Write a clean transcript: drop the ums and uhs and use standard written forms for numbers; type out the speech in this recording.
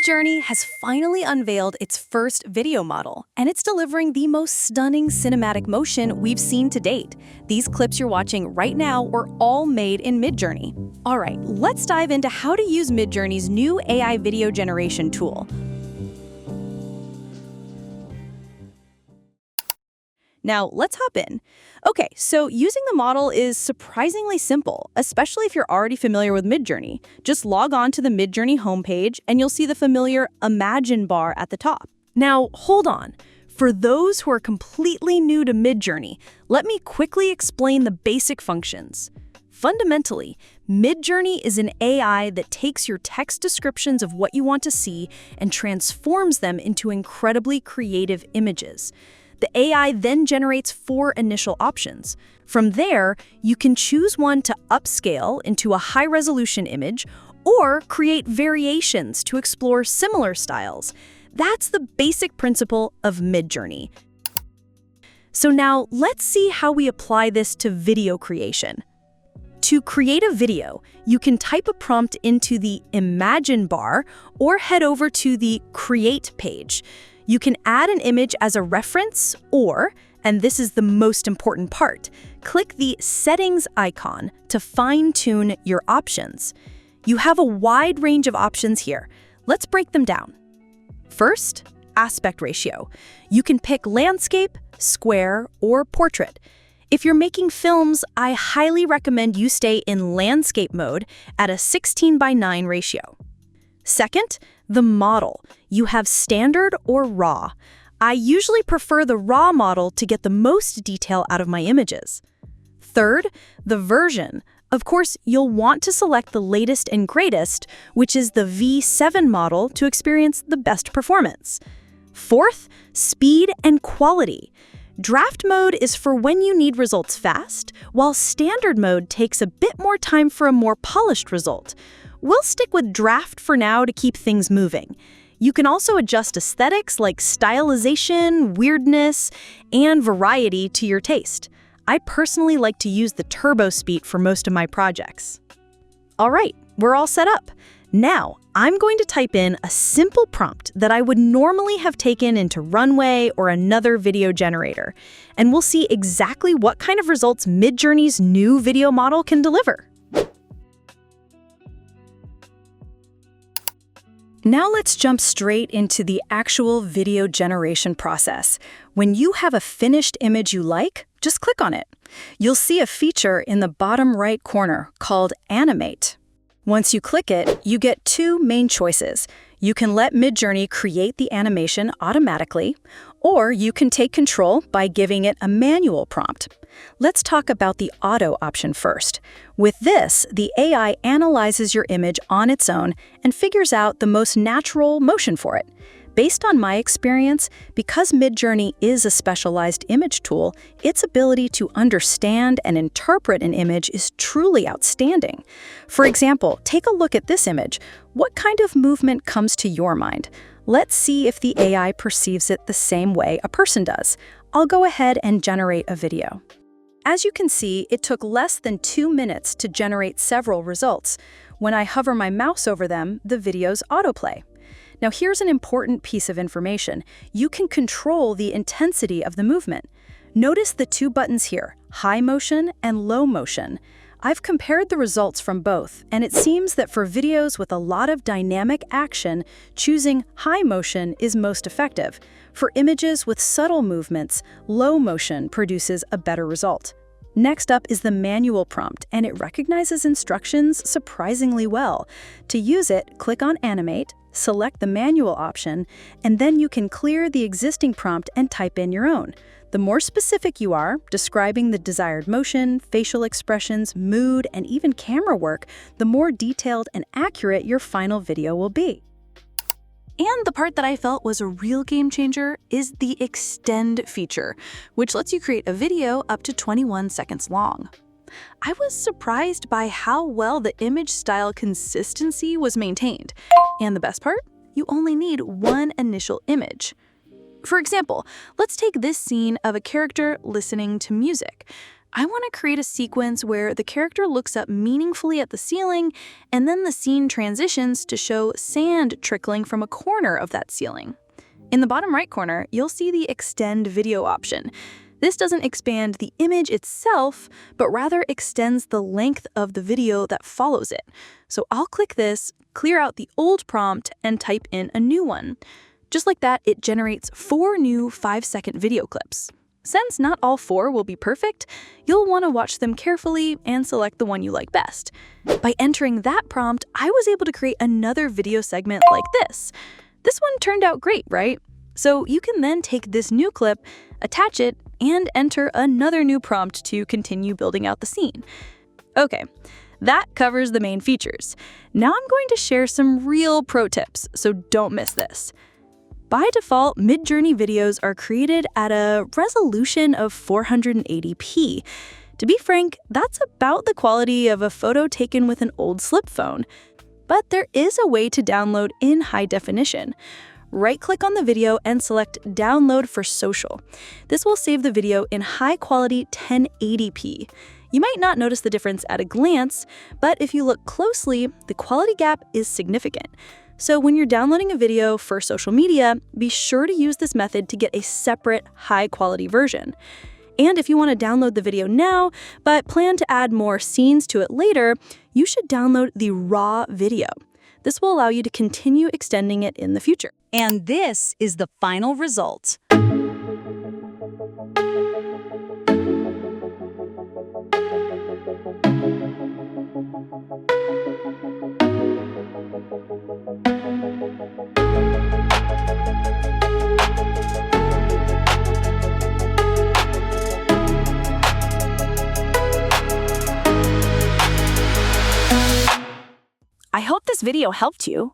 Midjourney has finally unveiled its first video model, and it's delivering the most stunning cinematic motion we've seen to date. These clips you're watching right now were all made in Midjourney. All right, let's dive into how to use Midjourney's new AI video generation tool. Now, let's hop in. Okay, so using the model is surprisingly simple, especially if you're already familiar with Midjourney. Just log on to the Midjourney homepage and you'll see the familiar Imagine bar at the top. Now, hold on. For those who are completely new to Midjourney, let me quickly explain the basic functions. Fundamentally, Midjourney is an AI that takes your text descriptions of what you want to see and transforms them into incredibly creative images. The AI then generates 4 initial options. From there, you can choose one to upscale into a high-resolution image or create variations to explore similar styles. That's the basic principle of Midjourney. So now, let's see how we apply this to video creation. To create a video, you can type a prompt into the Imagine bar or head over to the Create page. You can add an image as a reference or, and this is the most important part, click the Settings icon to fine-tune your options. You have a wide range of options here. Let's break them down. First, aspect ratio. You can pick landscape, square, or portrait. If you're making films, I highly recommend you stay in landscape mode at a 16:9 ratio. Second, the model. You have standard or raw. I usually prefer the raw model to get the most detail out of my images. Third, the version. Of course, you'll want to select the latest and greatest, which is the V7 model, to experience the best performance. Fourth, speed and quality. Draft mode is for when you need results fast, while standard mode takes a bit more time for a more polished result. We'll stick with draft for now to keep things moving. You can also adjust aesthetics like stylization, weirdness, and variety to your taste. I personally like to use the turbo speed for most of my projects. All right, we're all set up. Now, I'm going to type in a simple prompt that I would normally have taken into Runway or another video generator, and we'll see exactly what kind of results Midjourney's new video model can deliver. Now let's jump straight into the actual video generation process. When you have a finished image you like, just click on it. You'll see a feature in the bottom right corner called Animate. Once you click it, you get 2 main choices. You can let Midjourney create the animation automatically, or you can take control by giving it a manual prompt. Let's talk about the auto option first. With this, the AI analyzes your image on its own and figures out the most natural motion for it. Based on my experience, because Midjourney is a specialized image tool, its ability to understand and interpret an image is truly outstanding. For example, take a look at this image. What kind of movement comes to your mind? Let's see if the AI perceives it the same way a person does. I'll go ahead and generate a video. As you can see, it took less than 2 minutes to generate several results. When I hover my mouse over them, the videos autoplay. Now here's an important piece of information. You can control the intensity of the movement. Notice the 2 buttons here, high motion and low motion. I've compared the results from both, and it seems that for videos with a lot of dynamic action, choosing high motion is most effective. For images with subtle movements, low motion produces a better result. Next up is the manual prompt, and it recognizes instructions surprisingly well. To use it, click on Animate, select the manual option, and then you can clear the existing prompt and type in your own. The more specific you are, describing the desired motion, facial expressions, mood, and even camera work, the more detailed and accurate your final video will be. And the part that I felt was a real game changer is the Extend feature, which lets you create a video up to 21 seconds long. I was surprised by how well the image style consistency was maintained. And the best part? You only need 1 initial image. For example, let's take this scene of a character listening to music. I want to create a sequence where the character looks up meaningfully at the ceiling, and then the scene transitions to show sand trickling from a corner of that ceiling. In the bottom right corner, you'll see the Extend Video option. This doesn't expand the image itself, but rather extends the length of the video that follows it. So I'll click this, clear out the old prompt, and type in a new one. Just like that, it generates 4 new 5-second video clips. Since not all 4 will be perfect, you'll want to watch them carefully and select the one you like best. By entering that prompt, I was able to create another video segment like this. This one turned out great, right? So you can then take this new clip, attach it, and enter another new prompt to continue building out the scene. Okay, that covers the main features. Now I'm going to share some real pro tips, so don't miss this. By default, Midjourney videos are created at a resolution of 480p. To be frank, that's about the quality of a photo taken with an old flip phone. But there is a way to download in high definition. Right-click on the video and select Download for Social. This will save the video in high-quality 1080p. You might not notice the difference at a glance, but if you look closely, the quality gap is significant. So when you're downloading a video for social media, be sure to use this method to get a separate high-quality version. And if you want to download the video now, but plan to add more scenes to it later, you should download the raw video. This will allow you to continue extending it in the future. And this is the final result. I hope this video helped you.